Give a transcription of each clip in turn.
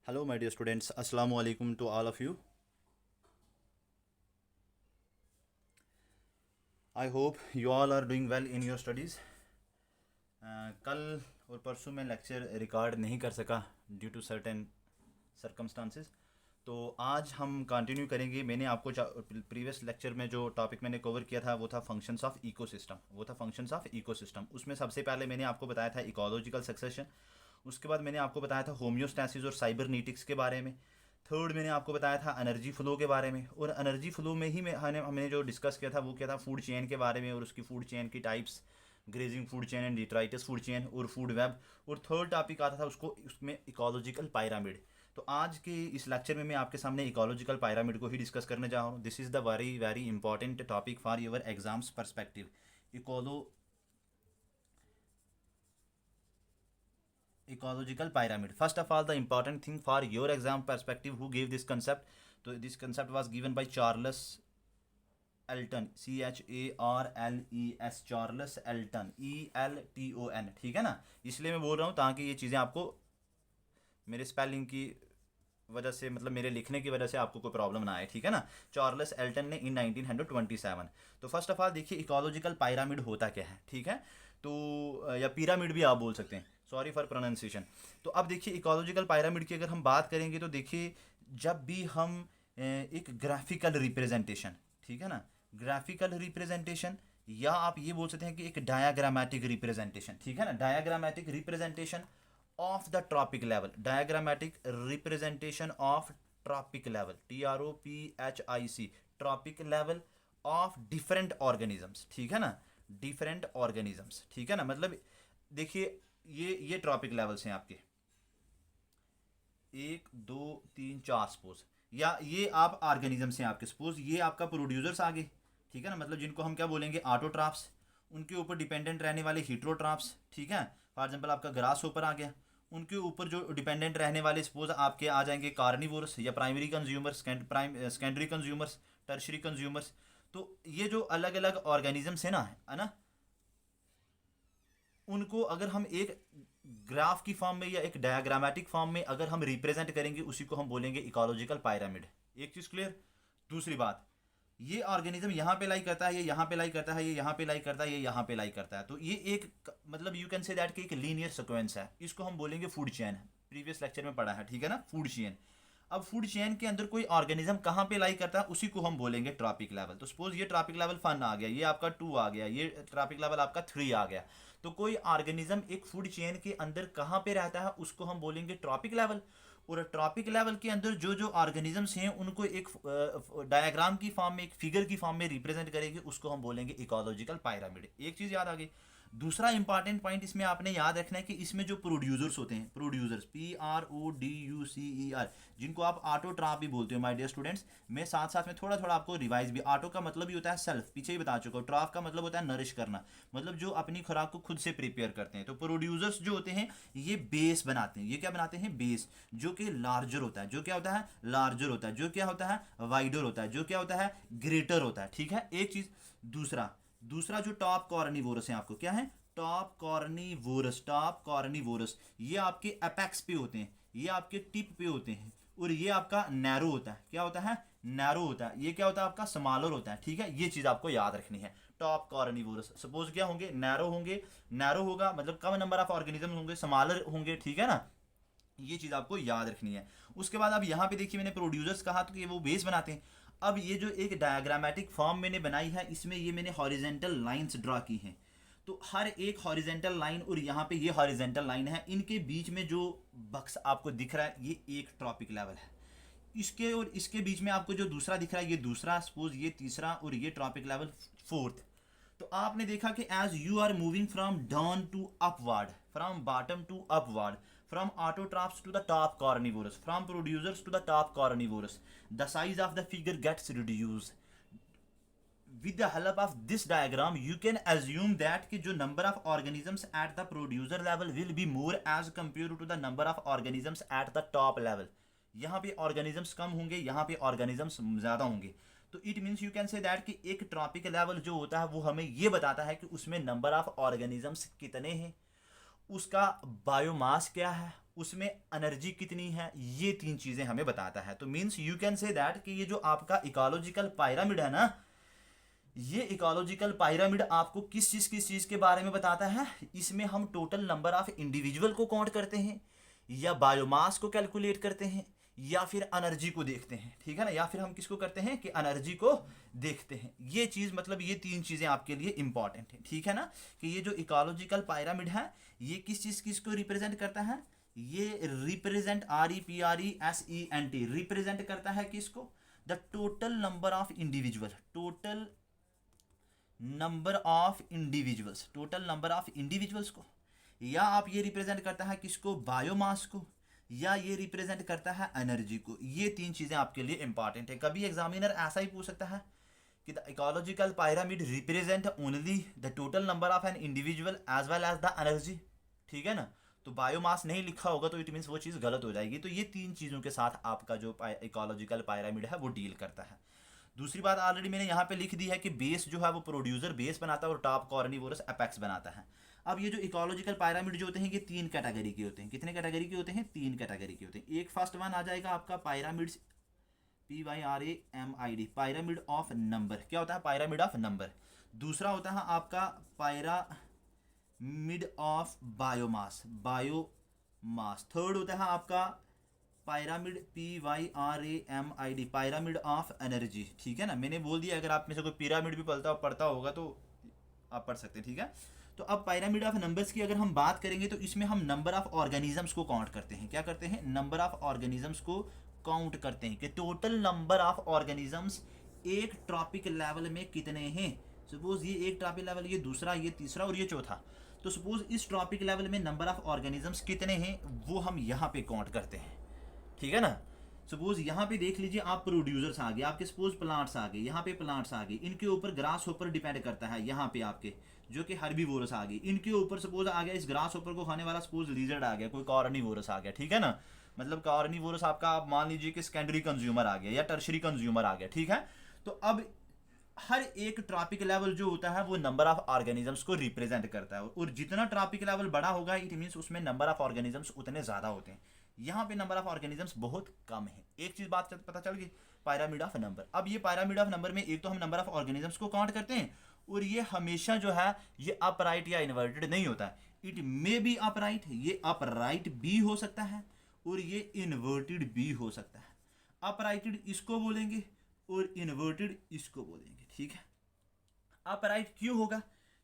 Hello, my dear students. Assalamu alaikum to all of you. I hope you all are doing well in your studies. कल और परसों मैं lecture record नहीं कर सका due to certain circumstances. तो आज हम कंटिन्यू करेंगे। मैंने आपको प्रीवियस लेक्चर में जो टॉपिक मैंने कवर किया था वो था फंक्शंस ऑफ इकोसिस्टम। उसमें सबसे पहले मैंने आपको बताया था इकोलॉजिकल सक्सेशन। उसके बाद मैंने आपको बताया था होम्योस्टैसिस और साइबरनेटिक्स के बारे में। थर्ड मैंने आपको बताया था एनर्जी फ्लो के बारे में। और एनर्जी फ्लो में ही हमने जो डिस्कस किया था वो क्या था, फूड चेन के बारे में और उसकी फूड चेन की types, grazing food chain and detritus food chain और फूड वेब। और थर्ड टॉपिक आता था उसमें इकोलॉजिकल पायरामिड। तो आज के इस लेक्चर में मैं आपके सामने इकोलॉजिकल पायरामिड को ही डिस्कस करने जा रहा हूँ। This is the very very important topic for your exams perspective. इकोलो ecological pyramid. First of all, the important thing for your exam perspective, who gave this concept? So this concept was given by Charles Elton, CHARLES, Charles Elton, ELTON। ठीक है ना, इसलिए मैं बोल रहा हूँ ताकि ये चीज़ें आपको मेरे स्पेलिंग की वजह से, मतलब मेरे लिखने की वजह से आपको कोई प्रॉब्लम ना आए। ठीक है ना, चार्ल्स एल्टन ने इन 1927। तो फर्स्ट ऑफ ऑल देखिए इकोलॉजिकल पायरामिड होता क्या है। ठीक है, तो या पिरामिड भी आप बोल सकते हैं, सॉरी फॉर प्रोनाउंसिएशन। तो अब देखिए इकोलॉजिकल पायरामिड की अगर हम बात करेंगे तो देखिए जब भी हम एक ग्राफिकल रिप्रेजेंटेशन, ठीक है ना, ग्राफिकल रिप्रेजेंटेशन, या आप ये बोल सकते हैं कि एक डायाग्रामेटिक रिप्रेजेंटेशन, ठीक है ना, diagrammatic representation of the trophic level, diagrammatic representation of trophic level, TROPIC, trophic level of different organisms. ठीक है ना, डिफरेंट ऑर्गेनिजम्स। ठीक है ना, मतलब देखिए ये ट्रॉपिक लेवल्स हैं आपके, एक दो तीन चार सपोज, या ये आप ऑर्गेनिजम्स हैं आपके, सपोज ये आपका प्रोड्यूसर्स आ गए। ठीक है ना, मतलब जिनको हम क्या बोलेंगे, ऑटोट्राफ्स। उनके ऊपर डिपेंडेंट रहने वाले हीट्रोट्राफ्स। ठीक है, फॉर एग्जांपल आपका ग्रास ऊपर आ गया, उनके ऊपर जो डिपेंडेंट रहने वाले सपोज आपके आ जाएंगे कार्निवोरस या primary consumers, secondary consumers, tertiary consumers. तो ये जो अलग अलग ऑर्गेनिजम्स है ना, उनको अगर हम एक ग्राफ की फॉर्म में या एक डायग्रामेटिक फॉर्म में अगर हम रिप्रेजेंट करेंगे, उसी को हम बोलेंगे इकोलॉजिकल पायरामिड। एक चीज क्लियर। दूसरी बात, ये ऑर्गेनिज्म यहाँ पे लाई करता है, ये यहाँ पे लाई करता है, ये यहाँ पे लाई करता है, ये यहाँ पे लाई करता है। तो ये एक मतलब यू कैन से दैट कि एक लीनियर सिक्वेंस है। इसको हम बोलेंगे फूड चेन। प्रीवियस लेक्चर में पढ़ा है, ठीक है ना, फूड चेन। अब फूड चेन के अंदर कोई ऑर्गेनिज्म कहाँ पे लाई करता है, उसी को हम बोलेंगे ट्रॉपिक लेवल। तो सपोज ये ट्रॉपिक लेवल 1 आ गया, ये आपका 2 आ गया, ये ट्रॉपिक लेवल आपका 3 आ गया। तो कोई ऑर्गेनिज्म एक फूड चेन के अंदर कहाँ पे रहता है, उसको हम बोलेंगे ट्रॉपिक लेवल। और ट्रॉपिक लेवल के अंदर जो जो ऑर्गेनिजम्स हैं उनको एक डायग्राम की फॉर्म में, एक फिगर की फॉर्म में रिप्रेजेंट करेंगे, उसको हम बोलेंगे इकोलॉजिकल पायरामिड। एक चीज याद आ गई। दूसरा इंपॉर्टेंट पॉइंट इसमें आपने याद रखना है कि इसमें जो प्रोड्यूसर्स होते हैं, प्रोड्यूसर्स, PRODUCER, जिनको आप ऑटोट्राफ भी बोलते हो माय डियर स्टूडेंट्स। मैं साथ साथ में थोड़ा थोड़ा आपको रिवाइज भी, ऑटो का मतलब ही होता है सेल्फ, पीछे ही बता चुका हूँ। ट्राफ का मतलब होता है नरिश करना, मतलब जो अपनी खुराक को खुद से प्रिपेयर करते हैं। तो प्रोड्यूसर्स जो होते हैं ये बेस बनाते हैं। ये क्या बनाते हैं, बेस, जो कि लार्जर होता है। जो क्या होता है, लार्जर होता है। जो क्या होता है, वाइडर होता है। जो क्या होता है, ग्रेटर होता है। ठीक है, एक चीज। दूसरा दूसरा जो टॉप कॉर्निवोरस है, आपको क्या है, टॉप कॉर्निवोरस, टॉप कॉर्निवोरस, ये आपके अपेक्स पे होते हैं, ये आपके टिप पे होते हैं। और ये आपका नैरो होता है। क्या होता है, नैरो होता है। ये क्या होता है, आपका स्मॉलर होता है। ठीक है, ये चीज आपको याद रखनी है। टॉप कॉर्निवोरस सपोज क्या होंगे, नैरो होंगे। नैरो होगा मतलब कम नंबर ऑफ ऑर्गेनिज्म होंगे, स्मॉलर होंगे। ठीक है ना, ये चीज आपको याद रखनी है। उसके बाद अब यहाँ पे देखिए मैंने प्रोड्यूसर्स कहा तो कि वो बेस बनाते हैं। अब ये जो एक डायग्रामेटिक फॉर्म मैंने बनाई है, इसमें ये मैंने हॉरिजेंटल लाइंस ड्रा की हैं। तो हर एक हॉरिजेंटल लाइन और यहाँ पे ये हॉरिजेंटल लाइन है, इनके बीच में जो बक्स आपको दिख रहा है ये एक ट्रॉपिक लेवल है। इसके और इसके बीच में आपको जो दूसरा दिख रहा है ये दूसरा, सपोज ये तीसरा, और ये ट्रॉपिक लेवल फोर्थ। तो आपने देखा कि as you are moving from down to upward, from bottom to upward, from autotrophs to the top carnivorous, from producers to the top carnivorous, the size of the figure gets reduce. with the help of this diagram you can assume that कि जो number of organisms at the producer level will be more as compared to the number of organisms at the top level। यहाँ पे organisms कम होंगे, यहाँ पे organisms ज़्यादा होंगे। तो it means you can say that कि एक ट्रॉपिक लेवल जो होता है वो हमें ये बताता है कि उसमें नंबर ऑफ ऑर्गेनिजम्स कितने हैं, उसका बायोमास क्या है, उसमें एनर्जी कितनी है, ये 3 चीजें हमें बताता है। तो means you can say that कि ये जो आपका इकोलॉजिकल पायरामिड है ना, ये इकोलॉजिकल पायरामिड आपको किस चीज के बारे में बताता है। इसमें हम टोटल नंबर ऑफ इंडिविजुअल को काउंट करते हैं, या बायोमास को कैलकुलेट करते हैं, या फिर एनर्जी को देखते हैं, ठीक है ना, या फिर हम किसको करते हैं कि एनर्जी को देखते हैं। ये चीज मतलब ये 3 चीजें आपके लिए इंपॉर्टेंट है, ठीक है ना, कि ये जो इकोलॉजिकल पायरामिड है ये किसको रिप्रेजेंट करता है। ये रिप्रेजेंट REPRESENT रिप्रेजेंट करता है किसको, the total number of individual, total number of individuals, total number of individuals को। या आप ये रिप्रेजेंट करता है किसको, बायोमास को, या ये रिप्रेजेंट करता है एनर्जी को। ये 3 चीजें आपके लिए इंपॉर्टेंट है। कभी एग्जामिनर ऐसा ही पूछ सकता है कि the ecological pyramid represent only the total number of an individual as well as the energy, ठीक है ना। तो बायोमास नहीं लिखा होगा तो इट मीन्स वो चीज़ गलत हो जाएगी। तो ये 3 चीज़ों के साथ आपका जो इकोलॉजिकल पायरामिड है वो डील करता है। दूसरी बात ऑलरेडी मैंने यहाँ पे लिख दी है कि बेस जो है वो प्रोड्यूसर बेस बनाता है और टॉप कॉर्निवोरस एपेक्स बनाता है। अब ये जो इकोलॉजिकल पायरामिड जो होते हैं ये 3 कैटेगरी के होते हैं। कितने कैटेगरी के होते हैं, 3 कैटेगरी के होते हैं। एक फर्स्ट वन आ जाएगा आपका pyramids, PYRAMID, pyramid of number. क्या होता है, पायरामिड ऑफ नंबर। दूसरा होता है आपका pyramid of biomass, biomass. Third होता है आपका pyramid PYRAMID, pyramid of energy, ठीक है ना। मैंने बोल दिया अगर आप में से कोई पिरामिड भी पढ़ता होगा तो आप पढ़ सकते हैं, ठीक है। तो अब पायरामिड ऑफ नंबर्स की अगर हम बात करेंगे तो इसमें हम नंबर ऑफ ऑर्गेनिजम्स को काउंट करते हैं। क्या करते हैं, नंबर ऑफ ऑर्गेनिजम्स को काउंट करते हैं कि टोटल नंबर ऑफ ऑर्गेनिजम्स एक ट्रॉपिक लेवल में कितने हैं। सपोज ये एक ट्रॉपिक लेवल, ये दूसरा, ये तीसरा और ये चौथा। तो सपोज इस ट्रॉपिक लेवल में नंबर ऑफ ऑर्गेनिजम्स कितने हैं वो हम यहाँ पे काउंट करते हैं, ठीक है ना। सपोज यहाँ पे देख लीजिए आप प्रोड्यूसर्स आ गए, आपके सपोज प्लांट्स आ गए, यहाँ पे प्लांट्स आ गए, इनके ऊपर ग्रास होपर डिपेंड करता है यहाँ पे आपके, जो कि हर्बीवोरस आ गई। इनके ऊपर सपोज आ गया, इस ग्रास होपर को खाने वाला सपोज लीजर्ड आ गया, कोई कॉर्निवोरस आ गया, ठीक है ना। मतलब कॉर्निवोरस आपका आप मान लीजिए कि सेकेंडरी कंज्यूमर आ गया या टर्शरी कंज्यूमर आ गया, ठीक है। तो अब हर एक ट्रॉपिक लेवल जो होता है वो नंबर ऑफ ऑर्गेनिजम्स को रिप्रेजेंट करता है, और जितना ट्रॉपिक लेवल बड़ा होगा इट मीन्स उसमें नंबर ऑफ ऑर्गेनिजम्स उतने ज्यादा होते हैं। यहाँ पे नंबर ऑफ ऑर्गेनिजम्स बहुत कम है। एक चीज बात पता चल गई, पायरामिड ऑफ नंबर। अब ये पायरामिड ऑफ नंबर में एक तो हम नंबर ऑफ ऑर्गेनिजम्स को काउंट करते हैं, और ये हमेशा जो है ये अपराइट या इन्वर्टेड नहीं होता है। इट मे बी अपराइट, ये अपराइट भी हो सकता है और ये इन्वर्टेड भी हो सकता है। अपराइटेड इसको बोलेंगे और इन्वर्टेड इसको बोलेंगे, ठीक है। अपराइट क्यों होगा,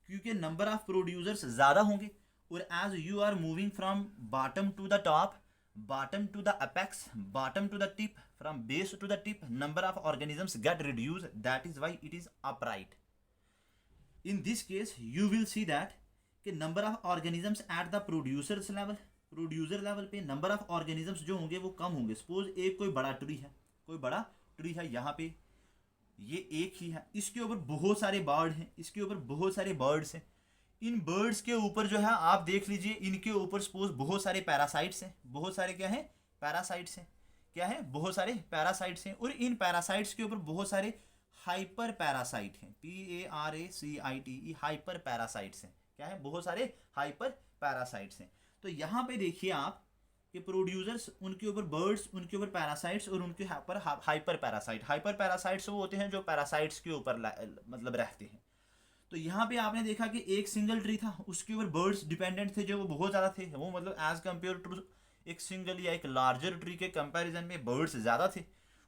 क्योंकि नंबर ऑफ प्रोड्यूसर्स ज्यादा होंगे, और as you are moving from bottom to the top, bottom to the apex, bottom to the tip, from base to the tip, number of organisms get reduced, that is why it is upright. In this case you will see that कि number of organisms at the producers level, producer level पे number of organisms जो होंगे वो कम होंगे। suppose एक कोई बड़ा tree है, कोई बड़ा ट्री है, यहाँ पे ये एक ही है, इसके ऊपर बहुत सारे बर्ड हैं, इसके ऊपर बहुत सारे बर्ड्स हैं। इन बर्ड्स के ऊपर जो है आप देख लीजिए, इनके ऊपर सपोज बहुत सारे पैरासाइट्स हैं, बहुत सारे क्या हैं, पैरासाइट्स हैं। क्या है, बहुत सारे पैरासाइट्स हैं, और इन पैरासाइट्स के ऊपर बहुत सारे हाइपर पैरासाइट हैं, PARACITE, हाइपर पैरासाइट्स हैं। क्या है, बहुत सारे हाइपर पैरासाइट्स हैं। तो यहाँ पे देखिए आप कि प्रोड्यूसर्स, उनके ऊपर बर्ड्स, उनके ऊपर पैरासाइट्स, और उनके ऊपर हाइपर पैरासाइट। हाइपर पैरासाइट्स वो होते हैं जो पैरासाइट्स के ऊपर मतलब रहते हैं। तो यहाँ पे आपने देखा कि एक सिंगल ट्री था, उसके ऊपर बर्ड्स डिपेंडेंट थे जो वो बहुत ज़्यादा थे, वो मतलब एज कम्पेयर टू एक सिंगल या एक लार्जर ट्री के कंपैरिजन में बर्ड्स ज़्यादा थे।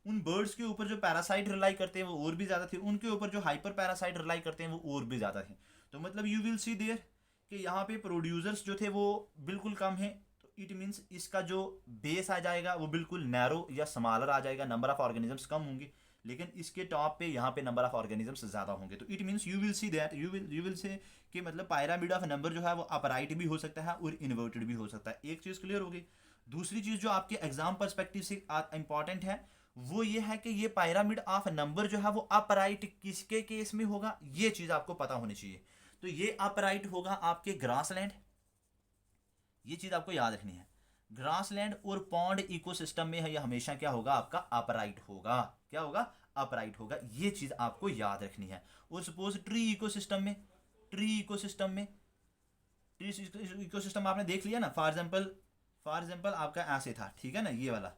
उन बर्ड्स के ऊपर जो पैरासाइट रिलाई करते हैं वो और भी ज़्यादा थे, उनके ऊपर जो हाइपर पैरासाइट रिलाई करते हैं वो और भी ज़्यादा थे। तो मतलब यू विल सी देयर कि यहाँ पे प्रोड्यूसर्स जो थे वो बिल्कुल कम है। तो इट मीन्स इसका जो बेस आ जाएगा वो बिल्कुल नैरो या स्मॉलर आ जाएगा, नंबर ऑफ ऑर्गेनिजम्स कम होंगे, लेकिन इसके टॉप पे यहाँ पे नंबर ऑफ ऑर्गेनिजम्स ज्यादा होंगे। तो it means you will see that, you will say कि मतलब पायरामिड ऑफ नंबर जो है वो अपराइट भी हो सकता है और इन्वर्टेड भी हो सकता है। एक चीज क्लियर हो गई। दूसरी चीज जो आपके एग्जाम पर्सपेक्टिव से इंपॉर्टेंट है वो ये है कि ये पायरामिड ऑफ नंबर जो है वो अपराइट किसके केस में होगा, ये चीज आपको पता होनी चाहिए। तो ये अपराइट होगा आपके ग्रासलैंड, ये चीज आपको याद रखनी है। ग्रासलैंड और पॉन्ड इकोसिस्टम में है, यह हमेशा क्या होगा, आपका अपराइट होगा। क्या होगा, अपराइट होगा। ये चीज आपको याद रखनी है। और सपोज ट्री इकोसिस्टम में, ट्री इकोसिस्टम आपने देख लिया ना, फॉर एग्जांपल फॉर एग्जाम्पल आपका ऐसे था, ठीक है ना, ये वाला,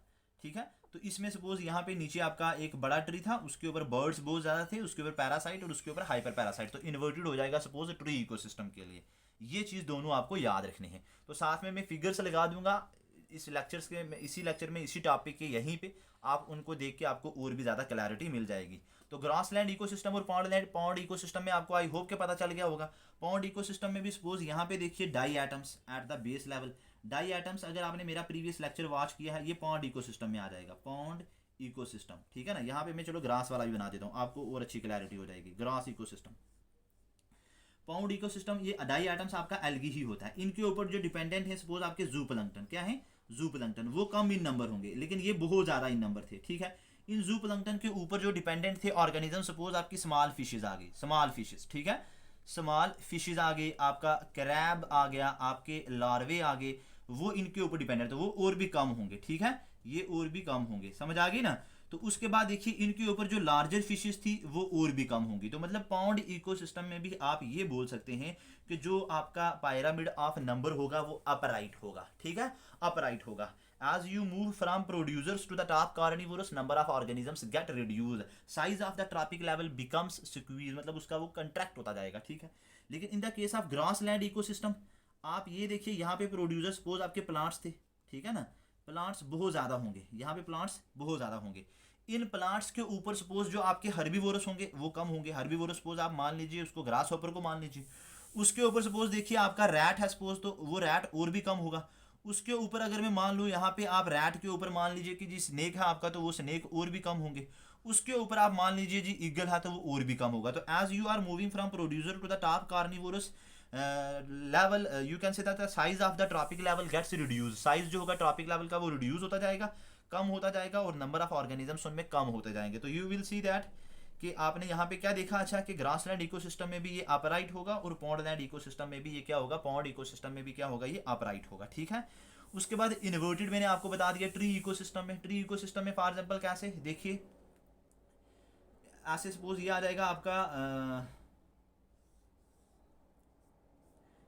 ठीक है। तो इसमें सपोज यहाँ पे नीचे आपका एक बड़ा ट्री था, उसके ऊपर बर्ड्स बहुत ज़्यादा थे, उसके ऊपर पैरासाइट और उसके ऊपर हाइपर पैरासाइट, तो इन्वर्टेड हो जाएगा सपोज ट्री इकोसिस्टम के लिए। ये चीज़ दोनों आपको याद रखनी है। तो साथ में मैं फिगर्स लगा दूंगा इस लेक्चर्स के, इसी लेक्चर में, इसी टॉपिक के यहीं पे, आप उनको देख के आपको और भी ज़्यादा क्लैरिटी मिल जाएगी। तो ग्रासलैंड इकोसिस्टम और पॉन्ड इकोसिस्टम में आपको आई होप के पता चल गया होगा। पॉन्ड इकोसिस्टम में भी सपोज यहाँ पे देखिए die atoms at the base level, die atoms अगर आपने मेरा प्रीवियस लेक्चर वॉच किया है, ये पॉन्ड इकोसिस्टम में आ जाएगा, पॉन्ड इकोसिस्टम, ठीक है ना। यहाँ पे मैं चलो ग्रास वाला भी बना देता हूँ, आपको और अच्छी क्लैरिटी हो जाएगी। ग्रास इकोसिस्टम, पॉन्ड इकोसिस्टम, ये डाई एटम्स आपका एल्गी ही होता है। इनके ऊपर जो डिपेंडेंट है सपोज आपके जूप्लंक्टन, क्या है, जूप्लंक्टन, वो कम इन नंबर होंगे, लेकिन ये बहुत ज़्यादा इन नंबर थे, ठीक है। इन जूप्लंक्टन के ऊपर जो डिपेंडेंट थे ऑर्गेनिज्म, सपोज आपकी स्मॉल फिशेज आ गई, स्मॉल फिशेज, ठीक है, स्मॉल फिशेज आ गए, आपका क्रैब आ गया, आपके लार्वे आ गए, वो इनके ऊपर डिपेंडेंट है, वो और भी कम होंगे, ठीक है, ये और भी कम होंगे, समझ आ गई ना। तो उसके बाद देखिए इनके ऊपर जो लार्जर फिशेस थी वो और भी कम होंगी। तो मतलब पॉन्ड इकोसिस्टम में भी आप ये बोल सकते हैं कि जो आपका पायरामिड ऑफ नंबर होगा वो अपराइट होगा, ठीक है, अपराइट होगा। As you move from producers to the top carnivorous, number of organisms get reduced, size of the trophic level becomes squeezed, मतलब उसका वो कंट्रैक्ट होता जाएगा, ठीक है। लेकिन in the case of grassland ecosystem, आप ये देखिए यहाँ पे प्रोड्यूसर्स सपोज आपके प्लांट्स थे, ठीक है ना, प्लांट्स बहुत ज़्यादा होंगे, यहाँ पे प्लांट्स बहुत ज़्यादा होंगे। इन प्लांट्स के ऊपर सपोज जो आपके हर्बीवोरस होंगे वो कम होंगे। हर्बीवोरस सपोज आप मान लीजिए उसको, ग्रास हॉपर को मान लीजिए, उसके ऊपर सपोज देखिए आपका रैट है सपोज, तो वो रैट और भी कम होगा। उसके ऊपर अगर मैं मान लूँ यहाँ पे आप रैट के ऊपर मान लीजिए कि जी स्नेक है आपका, तो वो स्नेक और भी कम होंगे। उसके ऊपर आप मान लीजिए जी ईगल है, तो वो और भी कम होगा। तो as you are moving from producer to the top carnivorous level, you can say that the size of the trophic level gets reduce, size जो होगा ट्रॉपिक लेवल का वो रिड्यूस होता जाएगा, कम होता जाएगा, और नंबर ऑफ ऑर्गेनिजम्स उनमें कम होते जाएंगे। तो यू विल सी दैट कि आपने यहाँ पे क्या देखा, अच्छा, कि ग्रासलैंड इकोसिस्टम में भी ये अपराइट होगा, और पॉन्डलैंड इकोसिस्टम में भी ये क्या होगा, पॉन्ड इकोसिस्टम में भी क्या होगा, ये अपराइट होगा, ठीक है। उसके बाद इन्वर्टेड मैंने आपको बता दिया ट्री इकोसिस्टम में। ट्री इकोसिस्टम में फॉर एग्जांपल कैसे, देखिए ऐसे सपोज ये आ जाएगा आपका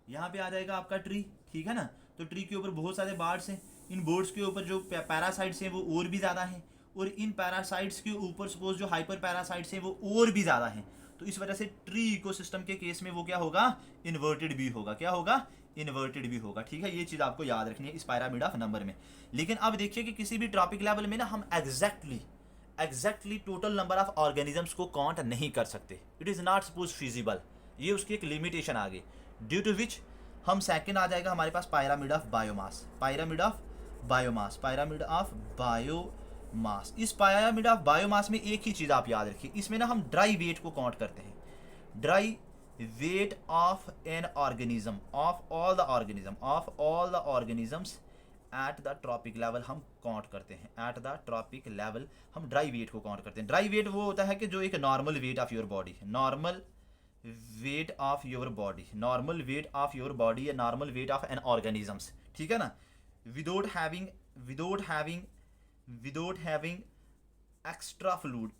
यहाँ पे आ जाएगा आपका ट्री, ठीक है ना। तो ट्री के ऊपर बहुत सारे बर्ड्स हैं, इन बर्ड्स के ऊपर जो पैरासाइट्स हैं वो और भी ज़्यादा हैं, और इन पैरासाइट्स के ऊपर सपोज जो हाइपर पैरासाइट्स हैं वो और भी ज़्यादा हैं। तो इस वजह से ट्री इकोसिस्टम के केस में वो क्या होगा, इन्वर्टेड भी होगा, क्या होगा, इन्वर्टेड भी होगा, ठीक है। ये चीज़ आपको याद रखनी है इस पायरामिड ऑफ नंबर में। लेकिन अब देखिए कि किसी भी ट्रॉपिक लेवल में ना हम exactly total number of organisms को काउंट नहीं कर सकते, it is not suppose feasible, ये उसकी एक लिमिटेशन आ गई, ड्यू टू विच हम सेकंड आ जाएगा हमारे पास pyramid of biomass, pyramid of biomass, pyramid of biomass. इस पायरामिड ऑफ बायोमास में एक ही चीज़ आप याद रखिए, इसमें ना हम ड्राई वेट को काउंट करते हैं, dry weight of an organism, of all the organisms at the trophic level हम काउंट करते हैं, एट द ट्रॉपिक लेवल हम ड्राई वेट को काउंट करते हैं। ड्राई वेट वो होता है कि जो एक normal weight of your body, normal weight of your body, normal weight of your body या normal weight of an organisms, ठीक है ना, विदाउट हैविंग एक्स्ट्रा फ्लूइड,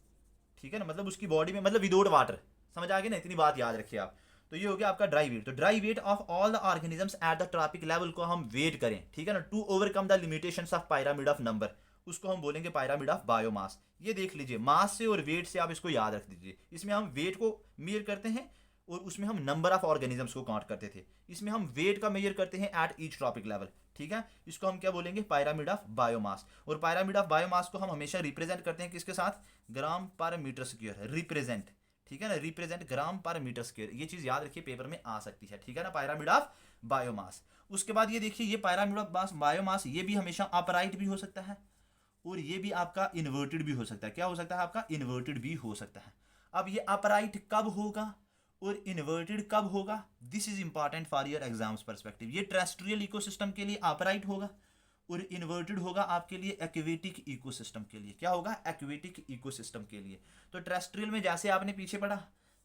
ठीक है ना, मतलब उसकी बॉडी में, मतलब विदाउट वाटर, समझ आ गया ना, इतनी बात याद रखिए आप। तो ये हो गया आपका ड्राई वेट। तो dry weight of all the organisms at the trophic level को हम वेट करें, ठीक है ना, to overcome the limitations of pyramid of number, उसको हम बोलेंगे पायरामिड ऑफ बायोमास। ये देख लीजिए, मास से और वेट से आप इसको याद रख दीजिए। इसमें हम वेट को मेजर करते हैं और उसमें हम नंबर ऑफ ऑर्गेनिजम्स को काउंट करते थे, इसमें हम वेट का मेजर करते हैं एट ईच ट्रॉपिक लेवल, ठीक है। इसको हम क्या बोलेंगे, पायरामिड ऑफ बायोमास। और पायरामिड ऑफ बायोमास को हम हमेशा रिप्रेजेंट करते हैं किसके साथ, ग्राम पर मीटर स्क्वायर, रिप्रेजेंट, ठीक है ना, रिप्रेजेंट ग्राम पर मीटर स्क्वायर। ये चीज़ याद रखिए, पेपर में आ सकती है, ठीक है ना, पायरामिड ऑफ बायोमास। उसके बाद ये देखिए, ये पायरामिड ऑफ बायोमास ये भी हमेशा अपराइट भी हो सकता है और ये भी आपका इन्वर्टेड भी हो सकता है। क्या हो सकता है आपका, इन्वर्टेड भी हो सकता है। अब ये अपराइट कब होगा और इन्वर्टेड कब होगा, this is important for your exams perspective. ये टेरेस्ट्रियल इकोसिस्टम के लिए अपराइट होगा और इन्वर्टेड होगा आपके लिए एक्वेटिक इकोसिस्टम के लिए। क्या होगा, एक्वेटिक इकोसिस्टम के लिए। तो टेरेस्ट्रियल में जैसे आपने पीछे पढ़ा,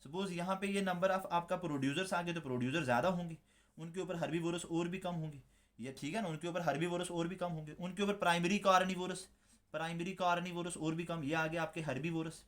सपोज यहाँ पे ये नंबर ऑफ आपका प्रोड्यूसर्स आ गए, तो प्रोड्यूसर ज़्यादा होंगे, उनके ऊपर हर्बीवोरस और भी कम होंगे, ये ठीक है ना, उनके ऊपर हर्बीवोरस और भी कम होंगे, उनके ऊपर प्राइमरी कार्निवोरस और भी कम। ये आ गया आपके हर्बीवोरस,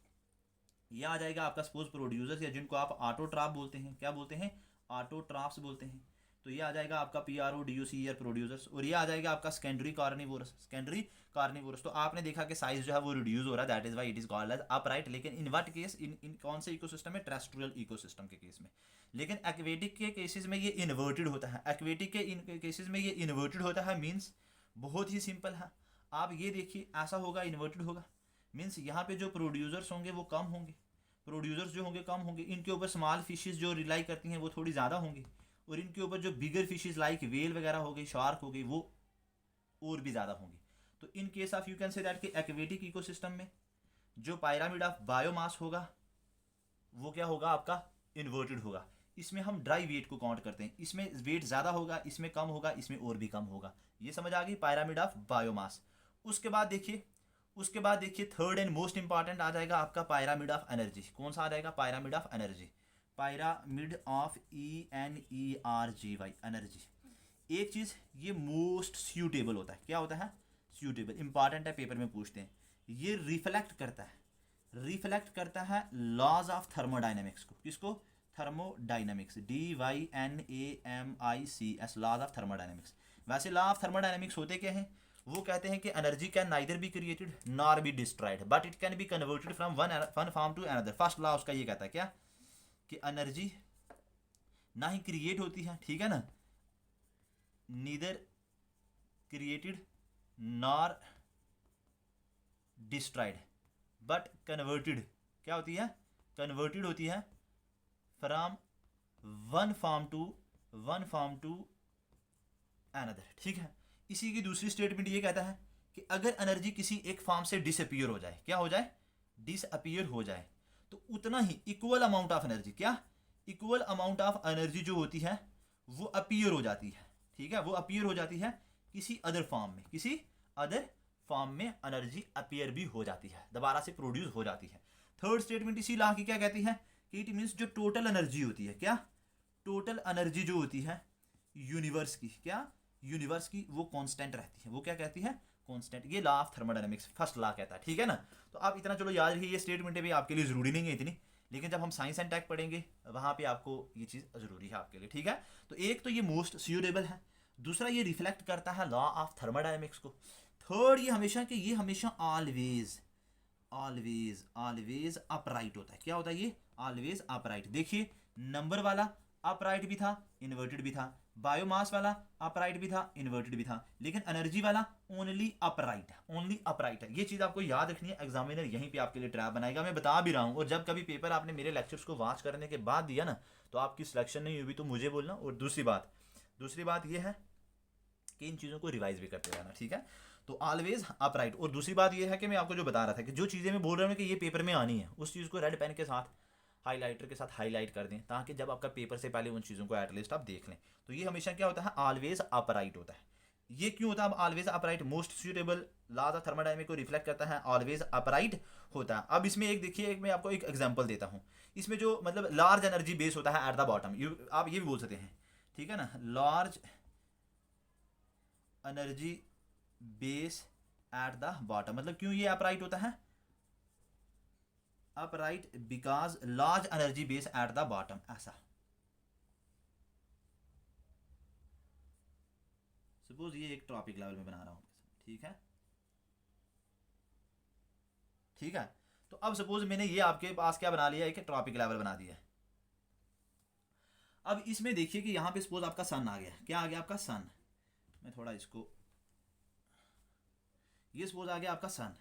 ये आ जाएगा आपका सपोज प्रोड्यूसर्स, या जिनको आप ऑटोट्रॉफ बोलते हैं, क्या बोलते हैं, ऑटोट्रॉफ्स बोलते हैं, तो ये आ जाएगा आपका PRODUCER प्रोड्यूसर्स, और ये आ जाएगा आपका सेकेंडरी कार्निवोरस, सेकेंडरी कार्निवोरस। तो आपने देखा कि साइज जो है वो रिड्यूस हो रहा है, that is why it is called as upright. लेकिन इन व्हाट केस, इन कौन से इकोसिस्टम में, टेरेस्ट्रियल इकोसिस्टम के केस में। लेकिन एक्वेटिक के केसेस में ये इन्वर्टेड होता है, एक्वेटिक के केसेस में ये इन्वर्टेड होता है। मीन्स बहुत ही सिंपल है, आप ये देखिए ऐसा होगा, इन्वर्टेड होगा। मीन्स यहाँ पे जो प्रोड्यूसर्स होंगे वो कम होंगे, प्रोड्यूसर्स जो होंगे कम होंगे, इनके ऊपर स्मॉल फिशेज जो रिलाई करती हैं वो थोड़ी ज़्यादा होंगी, और इनके ऊपर जो बिगर फिशेज लाइक वेल वगैरह हो गई, शार्क हो गई, वो और भी ज़्यादा होंगी। तो in case of you can say that कि एक्वेटिक इकोसिस्टम में जो पायरामिड ऑफ बायोमास होगा वो क्या होगा आपका, इन्वर्टेड होगा। इसमें हम ड्राई वेट को काउंट करते हैं, इसमें वेट ज़्यादा होगा, इसमें कम होगा, इसमें और भी कम होगा। ये समझ आ गई, पायरामिड ऑफ बायोमास। उसके बाद देखिए थर्ड एंड मोस्ट इंपॉर्टेंट आ जाएगा आपका पायरामिड ऑफ एनर्जी। कौन सा आ जाएगा, pyramid of energy, pyramid of ENERGY, energy. एक चीज़ ये मोस्ट सूटेबल होता है, क्या होता है, सूटेबल, इंपॉर्टेंट है, पेपर में पूछते हैं। ये रिफ्लेक्ट करता है लॉज ऑफ थर्मोडाइनमिक्स को। किसको, thermodynamics, DYNAMICS, laws of thermodynamics. वैसे लॉ ऑफ थर्मोडाइनमिक्स होते क्या हैं, वो कहते हैं कि energy can neither be created nor be destroyed, but it can be converted from one form to another. First law उसका ये कहता है क्या, कि एनर्जी ना ही क्रिएट होती है, ठीक है ना, neither created nor destroyed, but converted, क्या होती है, कन्वर्टेड होती है from one form to another, ठीक है। इसी की दूसरी स्टेटमेंट ये कहता है कि अगर एनर्जी किसी एक फॉर्म से डिसअपीयर हो जाए, क्या हो जाए, डिसअपीयर हो जाए, तो उतना ही इक्वल अमाउंट ऑफ एनर्जी, क्या, इक्वल अमाउंट ऑफ एनर्जी जो होती है वो अपीयर हो जाती है, ठीक है, वो अपीयर हो जाती है किसी अदर फॉर्म में, किसी अदर फॉर्म में एनर्जी अपीयर भी हो जाती है, दोबारा से प्रोड्यूस हो जाती है। थर्ड स्टेटमेंट इसी लॉ की क्या कहती है, कि इट मीन्स जो टोटल एनर्जी होती है, क्या, टोटल एनर्जी जो होती है यूनिवर्स की, क्या, यूनिवर्स की, वो कांस्टेंट रहती है, वो क्या कहती है, कांस्टेंट। ये law of thermodynamics first law कहता है, ठीक है ना। तो आप इतना चलो याद रखिए, ये स्टेटमेंट भी आपके लिए जरूरी नहीं है इतनी, लेकिन जब हम साइंस एंड टेक पढ़ेंगे वहाँ पे आपको ये चीज़ जरूरी है आपके लिए, ठीक है। तो एक तो ये मोस्ट स्यूटेबल है, दूसरा ये रिफ्लेक्ट करता है लॉ ऑफ थर्मोडायनामिक्स को, थर्ड ये हमेशा ऑलवेज ऑलवेज ऑलवेज अपराइट होता है, क्या होता है ये, ऑलवेज अपराइट। देखिए नंबर वाला अपराइट भी था, इन्वर्टेड भी था, बायोमास वाला अपराइट भी था, इन्वर्टेड भी था, लेकिन एनर्जी वाला ओनली अपराइट है, ओनली अपराइट है। ये चीज़ आपको याद रखनी है, एग्जामिनर यहीं पे आपके लिए ट्रैप बनाएगा, मैं बता भी रहा हूँ। और जब कभी पेपर आपने मेरे लेक्चर्स को वॉच करने के बाद दिया ना, तो आपकी सिलेक्शन नहीं हुई तो मुझे बोलना। और दूसरी बात ये है कि इन चीज़ों को रिवाइज भी करते रहना, ठीक है। तो ऑलवेज अपराइट। और दूसरी बात ये है कि मैं आपको जो बता रहा था कि जो चीज़ें मैं बोल रहा हूँ कि ये पेपर में आनी है, उस चीज़ को रेड पेन के साथ, हाईलाइटर के साथ हाईलाइट कर दें, ताकि जब आपका पेपर से पहले उन चीज़ों को एटलीस्ट आप देख लें। तो ये हमेशा क्या होता है, ऑलवेज अपराइट होता है। ये क्यों होता है अब always upright, most suitable, laws of thermodynamics को रिफ्लेक्ट करता है, ऑलवेज अपराइट होता है। अब इसमें एक देखिए, मैं आपको एक एग्जांपल देता हूँ। इसमें जो मतलब लार्ज एनर्जी बेस होता है एट द बॉटम, आप ये भी बोल सकते हैं, ठीक है ना, large energy base at the bottom, मतलब क्यों ये अपराइट होता है, upright because large energy base at the bottom, ऐसा। सपोज ये एक टॉपिक लेवल में बना रहा हूं, ठीक है, ठीक है। तो अब सपोज मैंने ये आपके पास क्या बना लिया, एक टॉपिक लेवल बना दिया है। अब इसमें देखिए कि यहां पे सपोज आपका सन आ गया, क्या आ गया आपका सन, मैं थोड़ा इसको, ये सपोज आ गया आपका सन।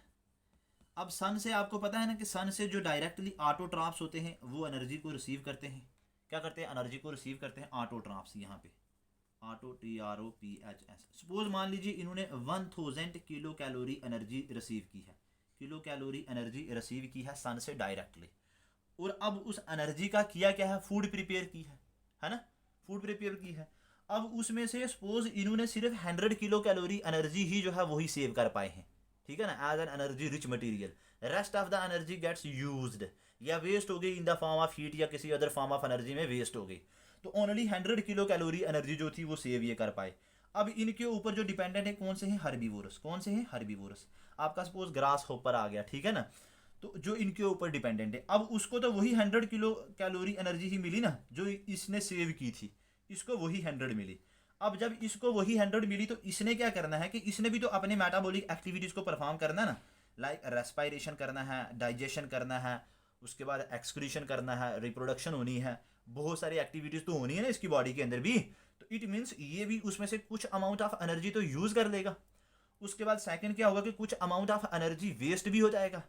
अब सन से आपको पता है ना कि सन से जो डायरेक्टली ऑटोट्रॉप्स होते हैं वो एनर्जी को रिसीव करते हैं, क्या करते हैं, एनर्जी को रिसीव करते हैं, ऑटोट्रॉप्स, यहाँ पे ऑटो TROPHS। सपोज मान लीजिए इन्होंने 1000 किलो कैलोरी एनर्जी रिसीव की है, किलो कैलोरी एनर्जी रिसीव की है सन से डायरेक्टली, और अब उस एनर्जी का किया क्या है, फूड प्रिपेयर की है ना, फूड प्रिपेयर की है। अब उसमें से सपोज इन्होंने सिर्फ 100 किलो कैलोरी एनर्जी ही जो है वही सेव कर पाए हैं, ठीक है ना, as an energy rich material. Rest of the energy gets used, या वेस्ट हो गई in the form of heat या किसी अदर फॉर्म ऑफ एनर्जी में वेस्ट हो गई। तो ओनली 100 किलो कैलोरी एनर्जी जो थी वो सेव ये कर पाए। अब इनके ऊपर जो डिपेंडेंट है कौन से हैं, हर्बीवोरस, कौन से हैं, हर्बीवोरस। आपका सपोज ग्रास होपर आ गया, ठीक है ना, तो जो इनके ऊपर डिपेंडेंट है, अब उसको तो वही 100 किलो कैलोरी एनर्जी ही मिली ना जो इसने सेव की थी, इसको वही 100 मिली। अब जब इसको वही 100 मिली तो इसने क्या करना है कि इसने भी तो अपने मेटाबॉलिक एक्टिविटीज़ को परफॉर्म करना है ना, लाइक रेस्पायरेशन करना है, डाइजेशन करना है, उसके बाद एक्सक्रीशन करना है, रिप्रोडक्शन होनी है, बहुत सारी एक्टिविटीज़ तो होनी है ना इसकी बॉडी के अंदर भी। तो इट मीन्स ये भी उसमें से कुछ अमाउंट ऑफ एनर्जी तो यूज़ कर लेगा। उसके बाद सेकंड क्या होगा कि कुछ अमाउंट ऑफ एनर्जी वेस्ट भी हो जाएगा,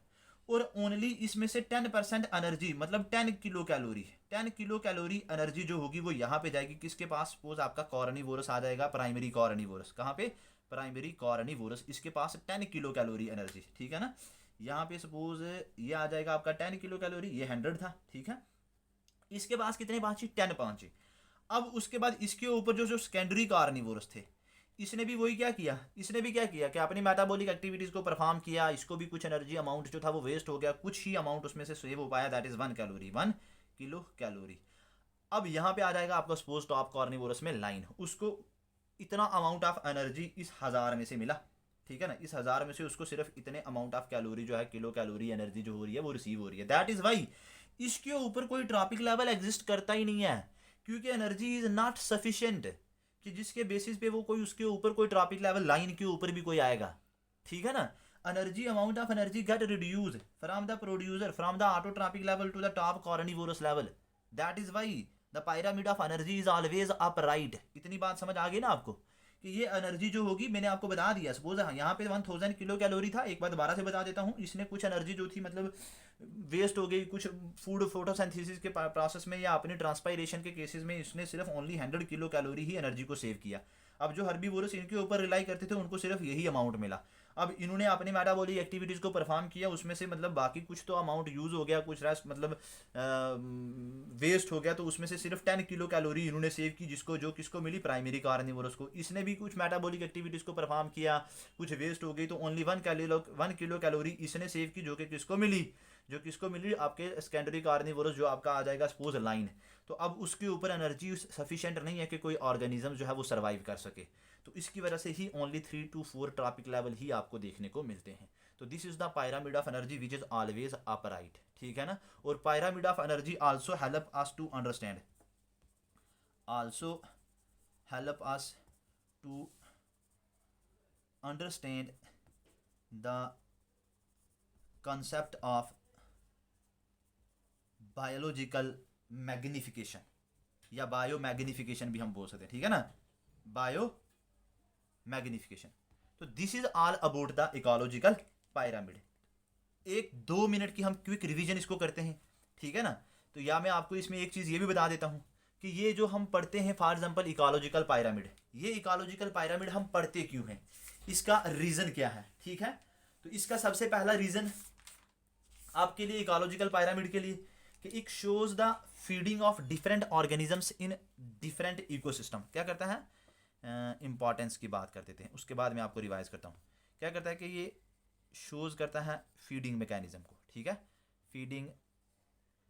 और ओनली इसमें से 10% एनर्जी मतलब 10 kilo calorie, 10 kilo calorie energy जो होगी वो यहाँ पे जाएगी किसके पास, सपोज आपका कॉर्निवोरस आ जाएगा, प्राइमरी कॉर्निवोरस, कहाँ पे, प्राइमरी कॉर्निवोरस, इसके पास 10 किलो कैलोरी एनर्जी, ठीक है ना। यहाँ पे सपोज ये आ जाएगा आपका 10 किलो कैलोरी, ये 100 था, ठीक है। इसके पास कितने पहुंचे, 10 पहुंचे। अब उसके बाद इसके ऊपर जो जो सेकेंडरी कार्निवोरस थे, इसने भी वही क्या किया, इसने भी क्या किया कि अपनी मेटाबॉलिक एक्टिविटीज़ को परफॉर्म किया, इसको भी कुछ एनर्जी अमाउंट जो था वो वेस्ट हो गया, कुछ ही अमाउंट उसमें से सेव हो पाया, that is 1 calorie, 1 kilo calorie. अब यहाँ पे आ जाएगा आपका सपोज टॉप कार्निवोरस में लाइन, उसको इतना अमाउंट ऑफ एनर्जी इस 1000 में से मिला, ठीक है ना, इस 1000 में से उसको सिर्फ इतने अमाउंट ऑफ कैलोरी जो है, किलो कैलोरी एनर्जी जो हो रही है वो रिसीव हो रही है। दैट इज़ वाई इसके ऊपर कोई ट्रॉपिक लेवल एग्जिस्ट करता ही नहीं है, क्योंकि एनर्जी इज नॉट सफिशिएंट कि जिसके बेसिस पे वो कोई उसके ऊपर कोई ट्रॉपिक लेवल लाइन के ऊपर भी कोई आएगा, ठीक है ना। Energy amount of energy get reduced from the producer from the autotrophic level to the top carnivorous level, that is why the pyramid of energy is always upright. इतनी बात समझ आ गई ना आपको कि ये एनर्जी जो होगी, मैंने आपको बता दिया, सपोज यहाँ पे 1000 किलो कैलोरी था, एक बार दोबारा से बता देता हूँ, इसने कुछ एनर्जी जो थी मतलब वेस्ट हो गई, कुछ फूड फोटोसिंथेसिस के प्रोसेस में या अपने ट्रांसपायरेशन के केसेस में इसने सिर्फ ओनली 100 किलो कैलोरी ही एनर्जी को सेव किया। अब जो हर्बीवोरस इनके ऊपर रिलाई करते थे उनको सिर्फ यही अमाउंट मिला। अब इन्होंने अपनी मेटाबॉलिक एक्टिविटीज़ को परफॉर्म किया, उसमें से मतलब बाकी कुछ तो अमाउंट यूज़ हो गया, कुछ रेस्ट मतलब वेस्ट हो गया, तो उसमें से सिर्फ 10 किलो कैलोरी इन्होंने सेव की, जिसको जो किसको मिली, प्राइमरी कार्निवोरस को। इसने भी कुछ मेटाबॉलिक एक्टिविटीज़ को परफॉर्म किया, कुछ वेस्ट हो गई, तो ओनली 1 किलो कैलोरी इसने सेव की, जो कि किसको मिली, जो किसको मिली, आपके सेकेंडरी कार्निवोरस जो आपका आ जाएगा सपोज लाइन। तो अब उसके ऊपर एनर्जी सफिशिएंट नहीं है कि कोई ऑर्गेनिज्म जो है वो सर्वाइव कर सके, तो इसकी वजह से ही ओनली 3 to 4 ट्रॉपिक लेवल ही आपको देखने को मिलते हैं। तो this is the pyramid of energy which is always upright, ठीक है ना। और pyramid of energy also help us to understand, also help us to understand the concept of biological magnification या बायो मैग्निफिकेशन भी हम बोल सकते हैं, ठीक है ना, बायो मैग्निफिकेशन। तो this is all about the ecological pyramid. 1-2 minute की हम क्विक रिवीजन इसको करते हैं, ठीक है ना। तो या मैं आपको इसमें एक चीज़ ये भी बता देता हूँ कि ये जो हम पढ़ते हैं फॉर एग्जाम्पल इकोलॉजिकल पायरामिड, ये इकोलॉजिकल पायरामिड हम पढ़ते क्यों हैं, इसका रीज़न क्या है, ठीक है। तो इसका सबसे पहला रीज़न आपके लिए इकोलॉजिकल पायरामिड के लिए कि it shows the feeding of different organisms in different ecosystem. क्या करता है, इंपॉर्टेंस की बात करते थे, उसके बाद मैं आपको रिवाइज करता हूँ। क्या करता है कि ये शोज करता है फीडिंग मैकेनिज्म को, ठीक है, फीडिंग